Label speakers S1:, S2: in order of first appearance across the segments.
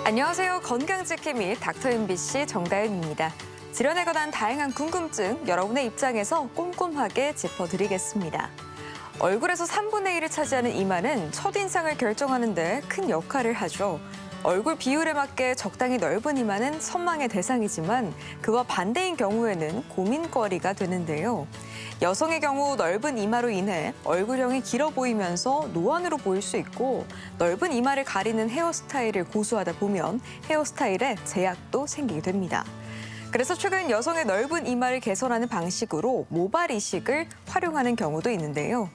S1: 안녕하세요. 건강지킴 및 닥터 MBC 정다은입니다. 질환에 관한 다양한 궁금증 여러분의 입장에서 꼼꼼하게 짚어드리겠습니다. 얼굴에서 3분의 1을 차지하는 이마는 첫인상을 결정하는 데 큰 역할을 하죠. 얼굴 비율에 맞게 적당히 넓은 이마는 선망의 대상이지만 그와 반대인 경우에는 고민거리가 되는데요. 여성의 경우 넓은 이마로 인해 얼굴형이 길어 보이면서 노안으로 보일 수 있고 넓은 이마를 가리는 헤어스타일을 고수하다 보면 헤어스타일에 제약도 생기게 됩니다. 그래서 최근 여성의 넓은 이마를 개선하는 방식으로 모발 이식을 활용하는 경우도 있는데요.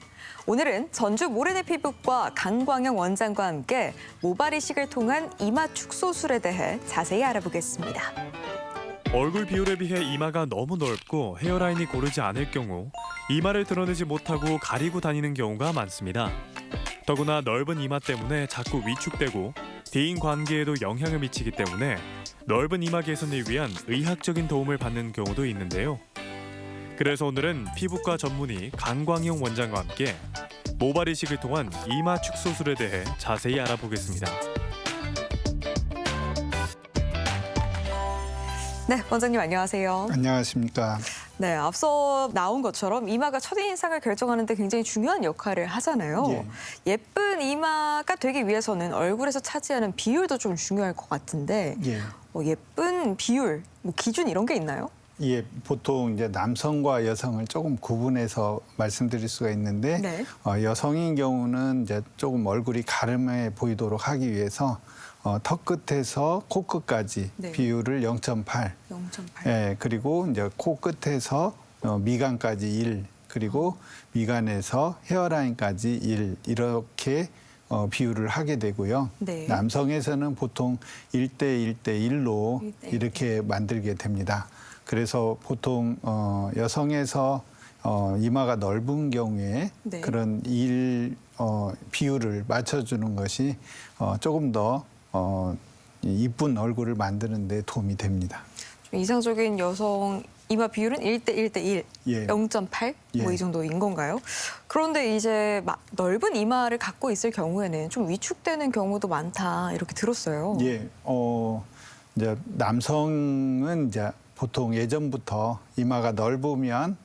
S1: 오늘은 전주 모래내 피부과 강광영 원장과 함께 모발 이식을 통한 이마 축소술에 대해 자세히 알아보겠습니다.
S2: 얼굴 비율에 비해 이마가 너무 넓고 헤어라인이 고르지 않을 경우 이마를 드러내지 못하고 가리고 다니는 경우가 많습니다. 더구나 넓은 이마 때문에 자꾸 위축되고 대인 관계에도 영향을 미치기 때문에 넓은 이마 개선을 위한 의학적인 도움을 받는 경우도 있는데요. 그래서 오늘은 피부과 전문의 강광영 원장과 함께 모발 이식을 통한 이마 축소술에 대해 자세히 알아보겠습니다.
S1: 네, 원장님 안녕하세요.
S3: 안녕하십니까.
S1: 네, 앞서 나온 것처럼 이마가 첫인상을 결정하는 데 굉장히 중요한 역할을 하잖아요. 예쁜 이마가 되기 위해서는 얼굴에서 차지하는 비율도 좀 중요할 것 같은데 예쁜 비율, 기준 이런 게 있나요?
S3: 예, 보통 이제 남성과 여성을 조금 구분해서 말씀드릴 수가 있는데
S1: 네.
S3: 여성인 경우는 이제 조금 얼굴이 가름해 보이도록 하기 위해서 턱 끝에서 코 끝까지
S1: 네.
S3: 비율을 0.8.
S1: 0.8.
S3: 예, 그리고 이제 코 끝에서 미간까지 1, 그리고 미간에서 헤어라인까지 1 이렇게 비율을 하게 되고요.
S1: 네.
S3: 남성에서는 보통 1대 1대 1로
S1: 1대 1.
S3: 이렇게 만들게 됩니다. 그래서 보통 여성에서 이마가 넓은 경우에
S1: 네.
S3: 그런 비율을 맞춰주는 것이 조금 더 이쁜 얼굴을 만드는 데 도움이 됩니다.
S1: 좀 이상적인 여성 이마 비율은 1대 1대 1,
S3: 예.
S1: 0.8 뭐
S3: 예.
S1: 이 정도인 건가요? 그런데 이제 넓은 이마를 갖고 있을 경우에는 좀 위축되는 경우도 많다 이렇게 들었어요.
S3: 예, 이제 남성은 이제 보통 예전부터 이마가 넓으면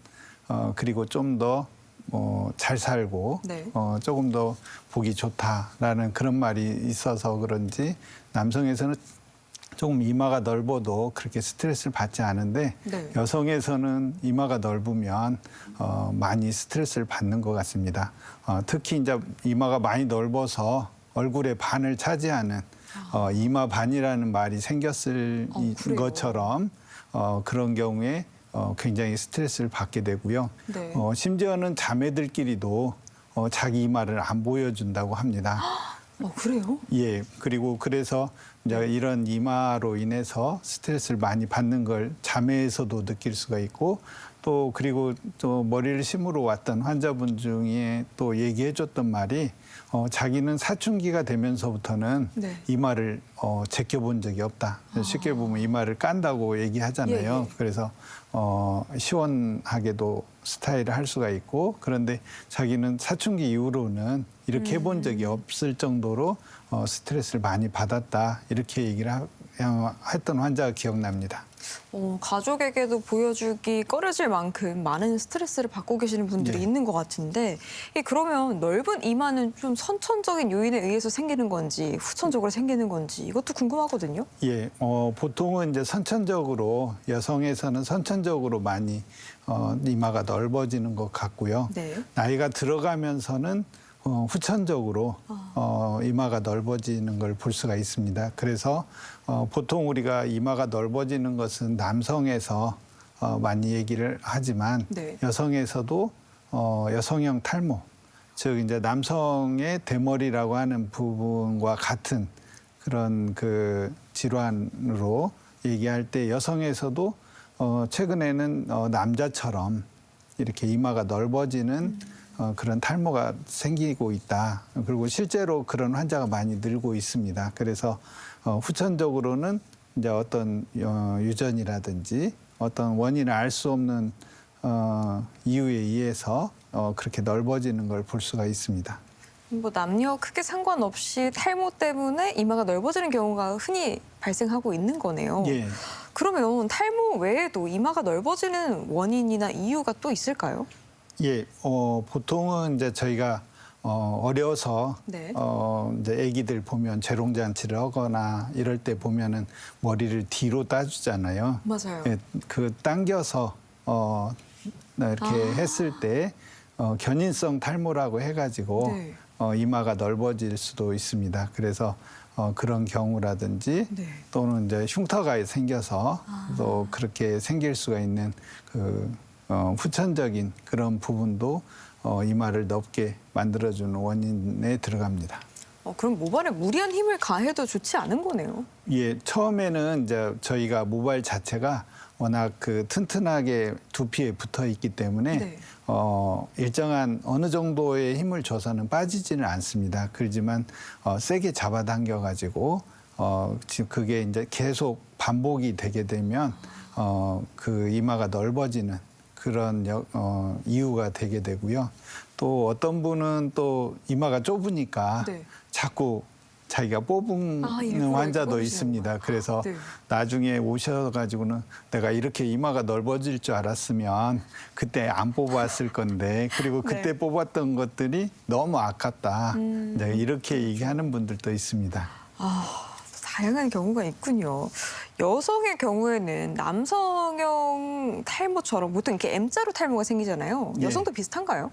S3: 그리고 좀 더 잘 살고
S1: 네.
S3: 조금 더 보기 좋다라는 그런 말이 있어서 그런지 남성에서는 조금 이마가 넓어도 그렇게 스트레스를 받지 않은데
S1: 네.
S3: 여성에서는 이마가 넓으면 많이 스트레스를 받는 것 같습니다. 특히 이제 이마가 많이 넓어서 얼굴의 반을 차지하는 이마 반이라는 말이 생겼을
S1: 그래요?
S3: 것처럼 그런 경우에 굉장히 스트레스를 받게 되고요.
S1: 네.
S3: 심지어는 자매들끼리도 자기 이마를 안 보여준다고 합니다.
S1: 그래요?
S3: 예, 그리고 그래서 이제 이런 이마로 인해서 스트레스를 많이 받는 걸 자매에서도 느낄 수가 있고 또 그리고 또 머리를 심으러 왔던 환자분 중에 또 얘기해줬던 말이 자기는 사춘기가 되면서부터는
S1: 네.
S3: 이마를 제껴본 적이 없다. 쉽게 보면 이마를 깐다고 얘기하잖아요.
S1: 예.
S3: 그래서 시원하게도 스타일을 할 수가 있고 그런데 자기는 사춘기 이후로는 이렇게 해본 적이 없을 정도로 스트레스를 많이 받았다 이렇게 얘기를 했던 환자가 기억납니다.
S1: 가족에게도 보여주기 꺼려질 만큼 많은 스트레스를 받고 계시는 분들이
S3: 네.
S1: 있는 것 같은데 그러면 넓은 이마는 좀 선천적인 요인에 의해서 생기는 건지 후천적으로 생기는 건지 이것도 궁금하거든요.
S3: 예, 보통은 이제 선천적으로 여성에서는 선천적으로 많이 이마가 넓어지는 것 같고요.
S1: 네.
S3: 나이가 들어가면서는 후천적으로 이마가 넓어지는 걸 볼 수가 있습니다. 그래서 보통 우리가 이마가 넓어지는 것은 남성에서 많이 얘기를 하지만
S1: 네.
S3: 여성에서도 여성형 탈모, 즉 이제 남성의 대머리라고 하는 부분과 같은 그런 그 질환으로 얘기할 때 여성에서도 최근에는 남자처럼 이렇게 이마가 넓어지는 그런 탈모가 생기고 있다. 그리고 실제로 그런 환자가 많이 늘고 있습니다. 그래서 후천적으로는 이제 어떤 유전이라든지 어떤 원인을 알 수 없는 이유에 의해서 그렇게 넓어지는 걸 볼 수가 있습니다.
S1: 뭐 남녀 크게 상관없이 탈모 때문에 이마가 넓어지는 경우가 흔히 발생하고 있는 거네요.
S3: 예.
S1: 그러면 탈모 외에도 이마가 넓어지는 원인이나 이유가 또 있을까요?
S3: 예, 보통은 이제 저희가 어려서
S1: 네.
S3: 이제 아기들 보면 재롱잔치를 하거나 이럴 때 보면은 머리를 뒤로 따주잖아요.
S1: 맞아요.
S3: 예, 그 당겨서 이렇게 했을 때 견인성 탈모라고 해가지고
S1: 네.
S3: 이마가 넓어질 수도 있습니다. 그래서 그런 경우라든지
S1: 네.
S3: 또는 이제 흉터가 생겨서 또 그렇게 생길 수가 있는 그 후천적인 그런 부분도 이마를 넓게 만들어주는 원인에 들어갑니다.
S1: 그럼 모발에 무리한 힘을 가해도 좋지 않은 거네요.
S3: 예, 처음에는 이제 저희가 모발 자체가 워낙 그 튼튼하게 두피에 붙어 있기 때문에
S1: 네.
S3: 일정한 어느 정도의 힘을 줘서는 빠지지는 않습니다. 그렇지만 세게 잡아당겨 가지고 지금 그게 이제 계속 반복이 되게 되면 그 이마가 넓어지는 그런 이유가 되게 되고요. 또 어떤 분은 또 이마가 좁으니까
S1: 네.
S3: 자꾸 자기가 뽑은
S1: 일부러
S3: 환자도
S1: 뽑으시는
S3: 있습니다.
S1: 거예요.
S3: 그래서
S1: 네.
S3: 나중에 오셔가지고는 내가 이렇게 이마가 넓어질 줄 알았으면 그때 안 뽑았을 건데 그리고 그때
S1: 네.
S3: 뽑았던 것들이 너무 아깝다. 이제 이렇게 얘기하는 분들도 있습니다.
S1: 다양한 경우가 있군요. 여성의 경우에는 남성형 탈모처럼 보통 이렇게 M자로 탈모가 생기잖아요.
S3: 예.
S1: 여성도 비슷한가요?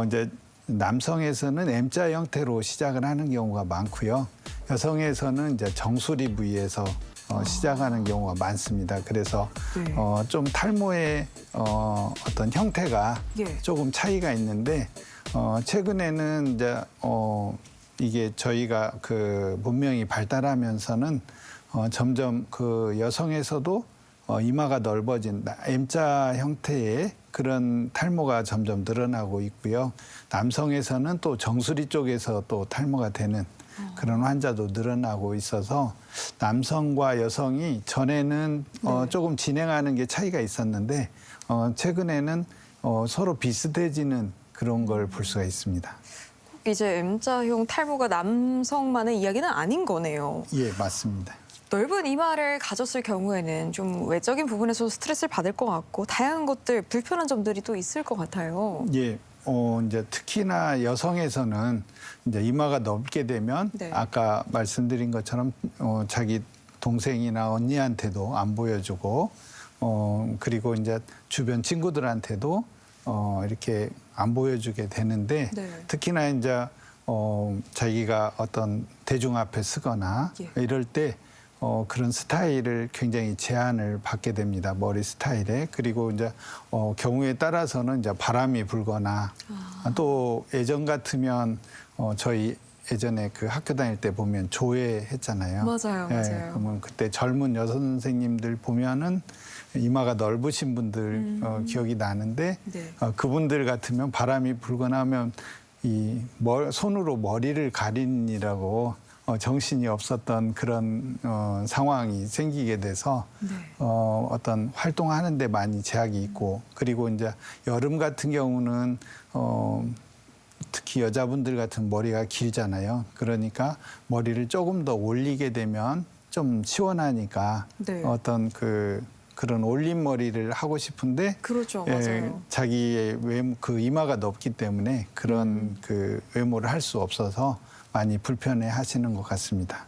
S3: 이제 남성에서는 M자 형태로 시작을 하는 경우가 많고요. 여성에서는 이제 정수리 부위에서 시작하는 경우가 많습니다. 그래서
S1: 네.
S3: 좀 탈모의 어떤 형태가
S1: 예.
S3: 조금 차이가 있는데 최근에는 이제 이게 저희가 그 문명이 발달하면서는 점점 그 여성에서도 이마가 넓어진 M자 형태의 그런 탈모가 점점 늘어나고 있고요. 남성에서는 또 정수리 쪽에서 또 탈모가 되는 그런 환자도 늘어나고 있어서 남성과 여성이 전에는
S1: 네.
S3: 조금 진행하는 게 차이가 있었는데 최근에는 서로 비슷해지는 그런 걸 볼 수가 있습니다.
S1: 이제 M자형 탈모가 남성만의 이야기는 아닌 거네요.
S3: 예, 맞습니다.
S1: 넓은 이마를 가졌을 경우에는 좀 외적인 부분에서 스트레스를 받을 것 같고 다양한 것들 불편한 점들이 또 있을 것 같아요.
S3: 예, 이제 특히나 여성에서는 이제 이마가 넓게 되면
S1: 네.
S3: 아까 말씀드린 것처럼 자기 동생이나 언니한테도 안 보여주고 그리고 이제 주변 친구들한테도 이렇게 안 보여주게 되는데
S1: 네.
S3: 특히나 이제 자기가 어떤 대중 앞에 쓰거나
S1: 예.
S3: 이럴 때 그런 스타일을 굉장히 제한을 받게 됩니다. 머리 스타일에. 그리고 이제 경우에 따라서는 이제 바람이 불거나 또 예전 같으면 저희 예전에 그 학교 다닐 때 보면 조회했잖아요.
S1: 맞아요,
S3: 예,
S1: 맞아요.
S3: 그러면 그때 젊은 여성 선생님들 보면은 이마가 넓으신 분들 기억이 나는데
S1: 네.
S3: 그분들 같으면 바람이 불거나 하면 손으로 머리를 가리느라고 정신이 없었던 그런 상황이 생기게 돼서
S1: 네.
S3: 어떤 활동하는 데 많이 제약이 있고 그리고 이제 여름 같은 경우는 특히 여자분들 같은 머리가 길잖아요. 그러니까 머리를 조금 더 올리게 되면 좀 시원하니까
S1: 네.
S3: 어떤 그런 올린 머리를 하고 싶은데
S1: 그렇죠,
S3: 예,
S1: 맞아요.
S3: 자기의 외모, 그 이마가 넓기 때문에 그런 그 외모를 할 수 없어서 많이 불편해 하시는 것 같습니다.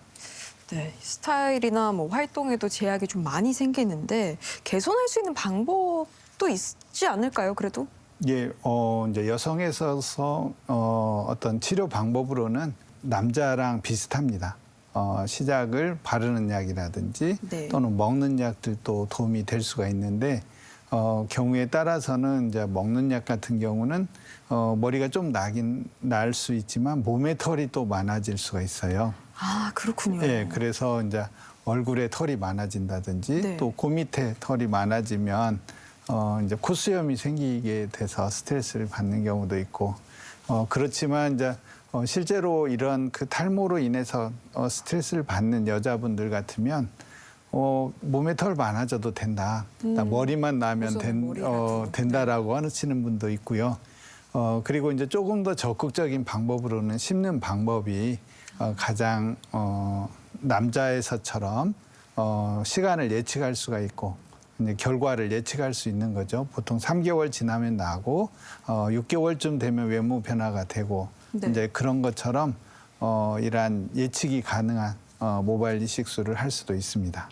S1: 네, 스타일이나 뭐 활동에도 제약이 좀 많이 생기는데 개선할 수 있는 방법도 있지 않을까요? 그래도?
S3: 예, 이제 여성에 있어서 어떤 치료 방법으로는 남자랑 비슷합니다. 시작을 바르는 약이라든지
S1: 네.
S3: 또는 먹는 약들도 도움이 될 수가 있는데 경우에 따라서는 이제 먹는 약 같은 경우는 머리가 좀 날 수 있지만 몸에 털이 또 많아질 수가 있어요.
S1: 아, 그렇군요.
S3: 예, 그래서 이제 얼굴에 털이 많아진다든지
S1: 네.
S3: 또 코 밑에 털이 많아지면 이제 콧수염이 생기게 돼서 스트레스를 받는 경우도 있고 그렇지만 이제 실제로 이런 그 탈모로 인해서 스트레스를 받는 여자분들 같으면 몸에 털 많아져도 된다. 나 머리만 나면
S1: 우선 머리라도.
S3: 된다라고 하시는 분도 있고요. 그리고 이제 조금 더 적극적인 방법으로는 심는 방법이 가장 남자에서처럼 시간을 예측할 수가 있고 이제 결과를 예측할 수 있는 거죠. 보통 3개월 지나면 나고 6개월쯤 되면 외모 변화가 되고
S1: 네.
S3: 이제 그런 것처럼 이러한 예측이 가능한 모발 이식술을 할 수도 있습니다.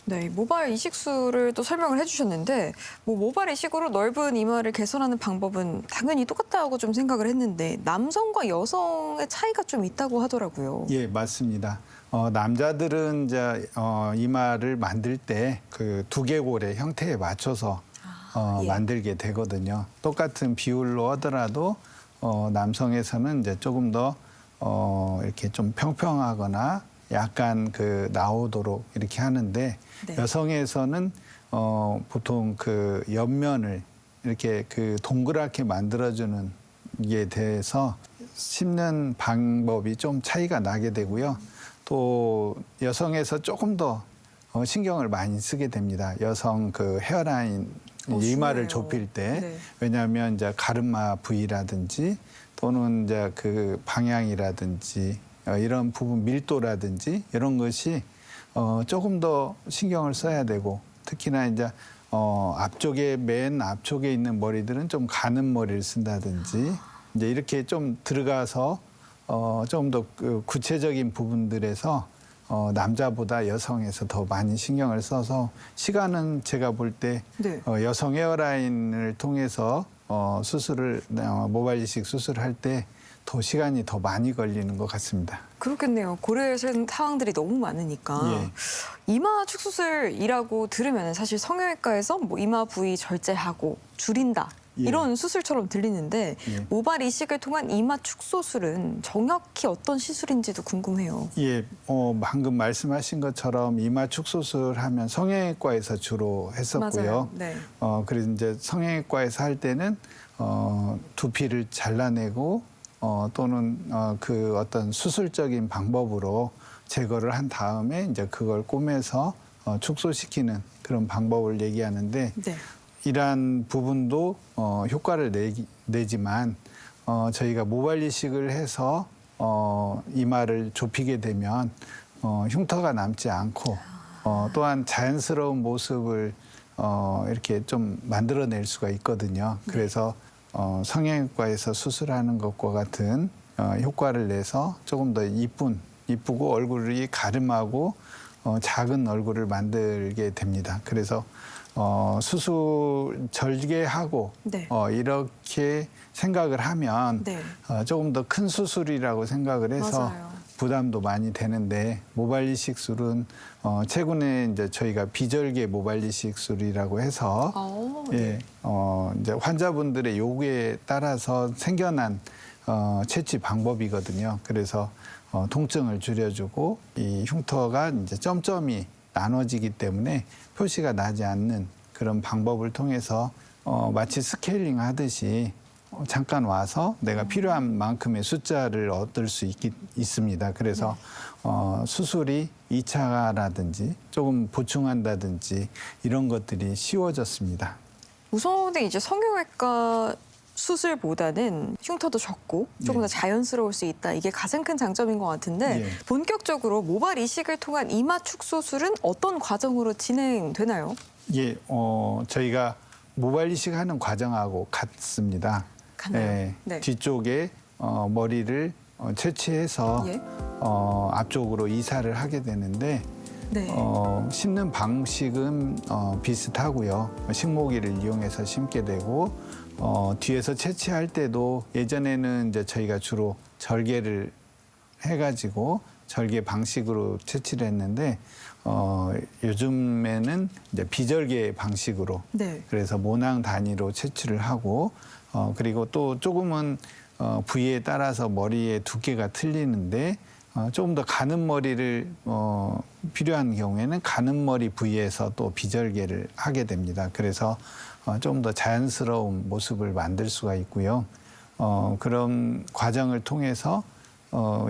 S1: 네, 모발 이식술을 또 설명을 해주셨는데 모발 이식으로 넓은 이마를 개선하는 방법은 당연히 똑같다고 좀 생각을 했는데 남성과 여성의 차이가 좀 있다고 하더라고요.
S3: 예, 맞습니다. 남자들은 이제 이마를 만들 때 그 두개골의 형태에 맞춰서
S1: 예.
S3: 만들게 되거든요. 똑같은 비율로 하더라도 남성에서는 이제 조금 더 이렇게 좀 평평하거나 약간 그 나오도록 이렇게 하는데
S1: 네.
S3: 여성에서는 보통 그 옆면을 이렇게 그 동그랗게 만들어주는 게 대해서 심는 방법이 좀 차이가 나게 되고요. 또 여성에서 조금 더 신경을 많이 쓰게 됩니다. 여성 그 헤어라인 이마를
S1: 중요해요.
S3: 좁힐 때
S1: 네.
S3: 왜냐하면 이제 가르마 부위라든지 또는 이제 그 방향이라든지 이런 부분 밀도라든지 이런 것이 조금 더 신경을 써야 되고 특히나 이제 앞쪽에 맨 앞쪽에 있는 머리들은 좀 가는 머리를 쓴다든지 이제 이렇게 좀 들어가서 좀 더 그 구체적인 부분들에서 남자보다 여성에서 더 많이 신경을 써서 시간은 제가 볼 때
S1: 네.
S3: 여성 헤어라인을 통해서 수술을 모발 이식 수술할 때 더 시간이 더 많이 걸리는 것 같습니다.
S1: 그렇겠네요. 고려해야 하는 상황들이 너무 많으니까.
S3: 예.
S1: 이마 축소술이라고 들으면 사실 성형외과에서 뭐 이마 부위 절제하고 줄인다.
S3: 예.
S1: 이런 수술처럼 들리는데
S3: 예.
S1: 모발 이식을 통한 이마 축소술은 정확히 어떤 시술인지도 궁금해요.
S3: 예, 방금 말씀하신 것처럼 이마 축소술 하면 성형외과에서 주로 했었고요.
S1: 맞아요. 네.
S3: 그래서 이제 성형외과에서 할 때는 두피를 잘라내고 또는 그 어떤 수술적인 방법으로 제거를 한 다음에 이제 그걸 꼬매서 축소시키는 그런 방법을 얘기하는데
S1: 네.
S3: 이러한 부분도 효과를 내지만 저희가 모발 이식을 해서 이마를 좁히게 되면 흉터가 남지 않고 또한 자연스러운 모습을 이렇게 좀 만들어낼 수가 있거든요. 그래서 성형외과에서 수술하는 것과 같은 효과를 내서 조금 더 이쁘고 얼굴이 가름하고 작은 얼굴을 만들게 됩니다. 그래서 수술 절개하고
S1: 네.
S3: 이렇게 생각을 하면
S1: 네.
S3: 조금 더 큰 수술이라고 생각을 해서
S1: 맞아요.
S3: 부담도 많이 되는데 모발 이식술은 최근에 이제 저희가 비절개 모발 이식술이라고 해서
S1: 네.
S3: 예, 이제 환자분들의 요구에 따라서 생겨난 채취 방법이거든요. 그래서 통증을 줄여주고 이 흉터가 이제 점점이 나눠지기 때문에 표시가 나지 않는 그런 방법을 통해서 마치 스케일링 하듯이 잠깐 와서 내가 필요한 만큼의 숫자를 얻을 수 있습니다. 그래서 수술이 2차라든지 조금 보충한다든지 이런 것들이 쉬워졌습니다.
S1: 우선은 이제 성형외과 수술보다는 흉터도 적고 조금
S3: 예.
S1: 더 자연스러울 수 있다. 이게 가장 큰 장점인 것 같은데
S3: 예.
S1: 본격적으로 모발 이식을 통한 이마 축소술은 어떤 과정으로 진행되나요?
S3: 예, 저희가 모발 이식하는 과정하고 같습니다.
S1: 같나요?
S3: 예,
S1: 네.
S3: 뒤쪽에 머리를 채취해서
S1: 예.
S3: 앞쪽으로 이사를 하게 되는데
S1: 네.
S3: 심는 방식은 비슷하고요. 식모기를 이용해서 심게 되고 뒤에서 채취할 때도 예전에는 이제 저희가 주로 절개를 해가지고 절개 방식으로 채취를 했는데 요즘에는 이제 비절개 방식으로
S1: 네.
S3: 그래서 모낭 단위로 채취를 하고 그리고 또 조금은 부위에 따라서 머리의 두께가 틀리는데 조금 더 가는 머리를 필요한 경우에는 가는 머리 부위에서 또 비절개를 하게 됩니다. 그래서 좀 더 자연스러운 모습을 만들 수가 있고요. 그런 과정을 통해서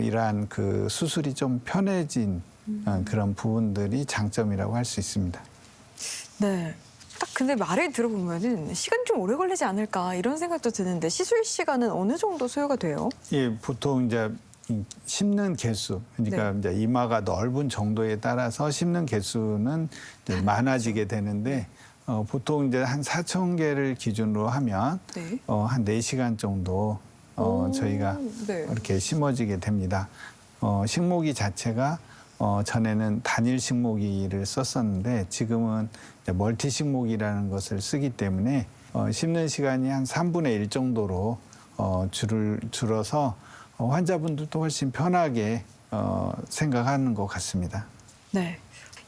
S3: 이러한 그 수술이 좀 편해진 그런 부분들이 장점이라고 할 수 있습니다.
S1: 네. 딱 근데 말을 들어보면은 시간 좀 오래 걸리지 않을까 이런 생각도 드는데 시술 시간은 어느 정도 소요가 돼요?
S3: 예, 보통 이제 심는 개수, 그러니까 이제 이마가 넓은 정도에 따라서 심는 개수는 이제 많아지게 되는데 보통 이제 한 4,000개를 기준으로 하면
S1: 네.
S3: 한 4시간 정도 저희가
S1: 네.
S3: 이렇게 심어지게 됩니다. 식모기 자체가 전에는 단일 식모기를 썼었는데 지금은 이제 멀티 식모기라는 것을 쓰기 때문에 심는 시간이 한 3분의 1 정도로 줄어서 환자분들도 훨씬 편하게 생각하는 것 같습니다.
S1: 네.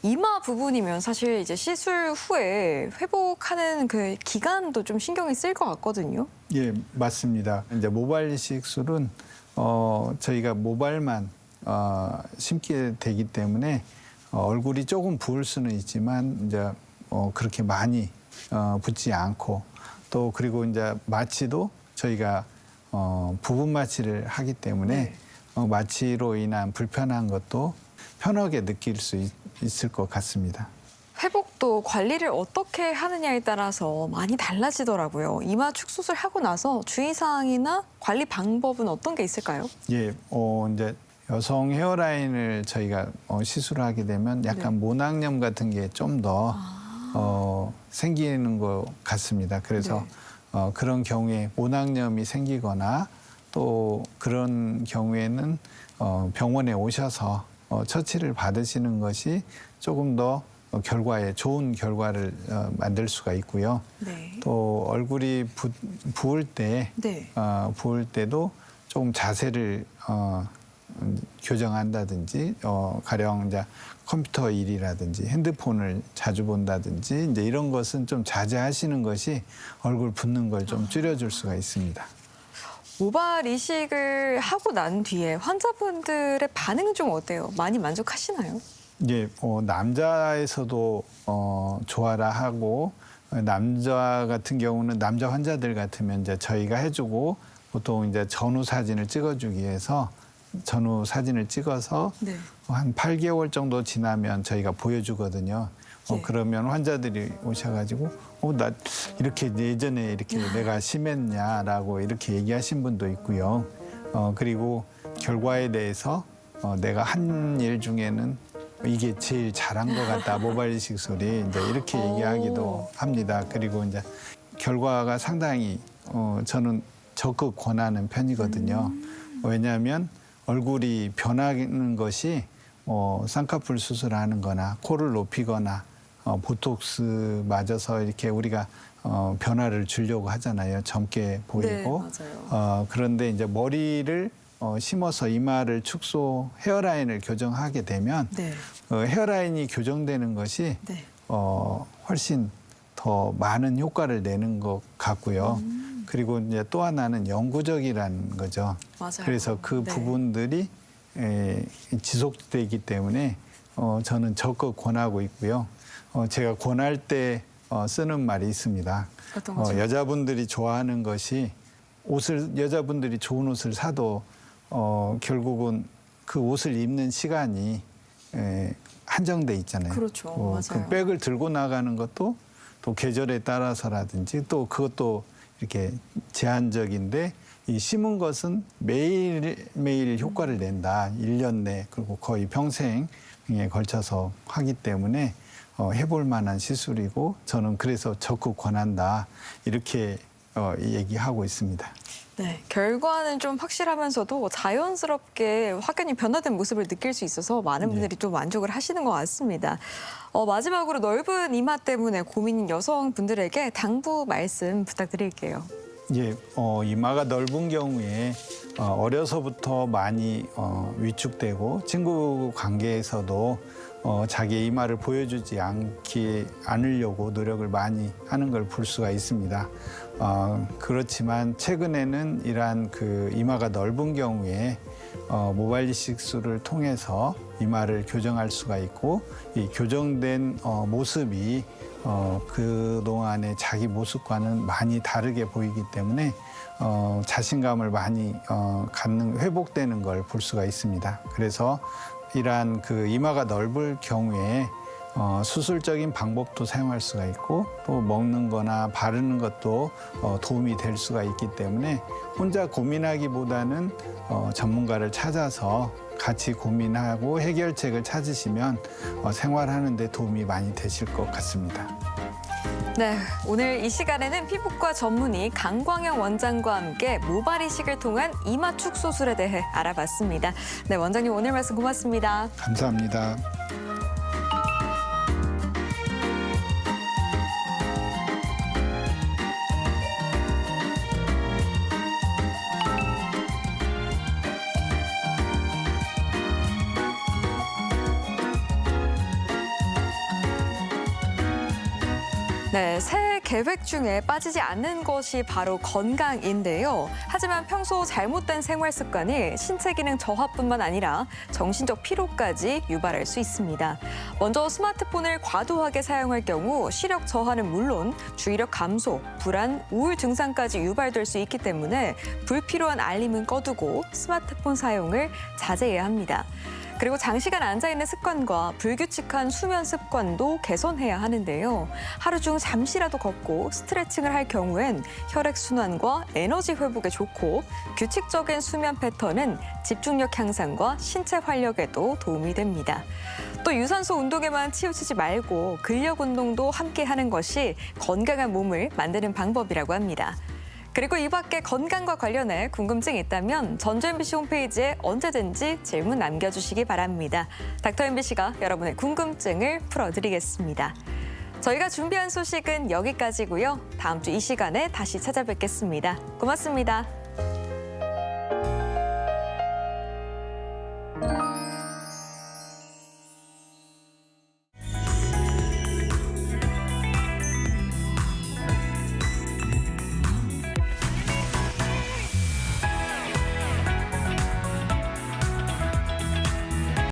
S1: 이마 부분이면 사실 이제 시술 후에 회복하는 그 기간도 좀 신경이 쓸 것 같거든요.
S3: 예, 맞습니다. 이제 모발 이식술은 저희가 모발만 심게 되기 때문에 얼굴이 조금 부을 수는 있지만 이제 그렇게 많이 붓지 않고 또 그리고 이제 마취도 저희가 부분 마취를 하기 때문에 마취로 인한 불편한 것도 편하게 느낄 수 있을 것 같습니다.
S1: 회복도 관리를 어떻게 하느냐에 따라서 많이 달라지더라고요. 이마 축소술 하고 나서 주의사항이나 관리 방법은 어떤 게 있을까요?
S3: 예, 이제 여성 헤어라인을 저희가 시술하게 되면 약간 모낭염 같은 게 좀 더 생기는 것 같습니다. 그래서 그런 경우에 모낭염이 생기거나 또 그런 경우에는 병원에 오셔서 처치를 받으시는 것이 조금 더 결과에 좋은 결과를 만들 수가 있고요.
S1: 네.
S3: 또 얼굴이 부을 때
S1: 네.
S3: 부을 때도 조금 자세를 교정한다든지 가령 이제 컴퓨터 일이라든지 핸드폰을 자주 본다든지 이제 이런 것은 좀 자제하시는 것이 얼굴 붓는 걸 좀 줄여줄 수가 있습니다.
S1: 모발 이식을 하고 난 뒤에 환자분들의 반응은 좀 어때요? 많이 만족하시나요?
S3: 예, 남자에서도 좋아라 하고 남자 같은 경우는 남자 환자들 같으면 이제 저희가 해주고 보통 이제 전후 사진을 찍어주기 위해서 전후 사진을 찍어서
S1: 네.
S3: 한 8개월 정도 지나면 저희가 보여주거든요.
S1: 네.
S3: 그러면 환자들이 오셔가지고 나 이렇게 예전에 이렇게 내가 심했냐라고 이렇게 얘기하신 분도 있고요. 그리고 결과에 대해서 내가 한 일 중에는 이게 제일 잘한 것 같다 모발 이식술이 이제 이렇게 얘기하기도 합니다. 그리고 이제 결과가 상당히 저는 적극 권하는 편이거든요. 왜냐하면 얼굴이 변하는 것이 쌍꺼풀 수술하는 거나 코를 높이거나 보톡스 맞아서 이렇게 우리가 변화를 주려고 하잖아요. 젊게 보이고.
S1: 네, 맞아요.
S3: 그런데 이제 머리를 심어서 이마를 축소 헤어라인을 교정하게 되면
S1: 네.
S3: 헤어라인이 교정되는 것이
S1: 네.
S3: 훨씬 더 많은 효과를 내는 것 같고요. 그리고 이제 또 하나는 영구적이라는 거죠.
S1: 맞아요.
S3: 그래서 그
S1: 네.
S3: 부분들이 지속되기 때문에 저는 적극 권하고 있고요. 제가 권할 때 쓰는 말이 있습니다.
S1: 어떤 거죠?
S3: 여자분들이 좋아하는 것이 여자분들이 좋은 옷을 사도 결국은 그 옷을 입는 시간이 한정돼 있잖아요.
S1: 그렇죠. 맞아요.
S3: 그 백을 들고 나가는 것도 또 계절에 따라서라든지 또 그것도 이렇게 제한적인데 이 심은 것은 매일매일 효과를 낸다. 1년 내 그리고 거의 평생에 걸쳐서 하기 때문에 해볼 만한 시술이고 저는 그래서 적극 권한다. 이렇게 얘기하고 있습니다.
S1: 네, 결과는 좀 확실하면서도 자연스럽게 확연히 변화된 모습을 느낄 수 있어서 많은 분들이 좀 만족을 하시는 것 같습니다. 마지막으로 넓은 이마 때문에 고민인 여성분들에게 당부 말씀 부탁드릴게요.
S3: 예, 이마가 넓은 경우에 어려서부터 많이 위축되고 친구 관계에서도 자기 이마를 보여주지 않으려고 노력을 많이 하는 걸 볼 수가 있습니다. 그렇지만 최근에는 이러한 그 이마가 넓은 경우에 모발 이식술을 통해서 이마를 교정할 수가 있고 이 교정된 모습이 그동안의 자기 모습과는 많이 다르게 보이기 때문에 자신감을 많이 회복되는 걸 볼 수가 있습니다. 그래서 이러한 그 이마가 넓을 경우에 수술적인 방법도 사용할 수가 있고 또 먹는 거나 바르는 것도 도움이 될 수가 있기 때문에 혼자 고민하기보다는 전문가를 찾아서 같이 고민하고 해결책을 찾으시면 생활하는 데 도움이 많이 되실 것 같습니다.
S1: 네, 오늘 이 시간에는 피부과 전문의 강광영 원장과 함께 모발 이식을 통한 이마 축소술에 대해 알아봤습니다. 네, 원장님 오늘 말씀 고맙습니다.
S3: 감사합니다.
S1: 네, 새해 계획 중에 빠지지 않는 것이 바로 건강인데요. 하지만 평소 잘못된 생활 습관이 신체 기능 저하뿐만 아니라 정신적 피로까지 유발할 수 있습니다. 먼저 스마트폰을 과도하게 사용할 경우 시력 저하는 물론 주의력 감소, 불안, 우울 증상까지 유발될 수 있기 때문에 불필요한 알림은 꺼두고 스마트폰 사용을 자제해야 합니다. 그리고 장시간 앉아있는 습관과 불규칙한 수면 습관도 개선해야 하는데요. 하루 중 잠시라도 걷고 스트레칭을 할 경우엔 혈액순환과 에너지 회복에 좋고 규칙적인 수면 패턴은 집중력 향상과 신체 활력에도 도움이 됩니다. 또 유산소 운동에만 치우치지 말고 근력 운동도 함께 하는 것이 건강한 몸을 만드는 방법이라고 합니다. 그리고 이 밖에 건강과 관련해 궁금증이 있다면 전주 MBC 홈페이지에 언제든지 질문 남겨주시기 바랍니다. 닥터 MBC가 여러분의 궁금증을 풀어드리겠습니다. 저희가 준비한 소식은 여기까지고요. 다음 주 이 시간에 다시 찾아뵙겠습니다. 고맙습니다.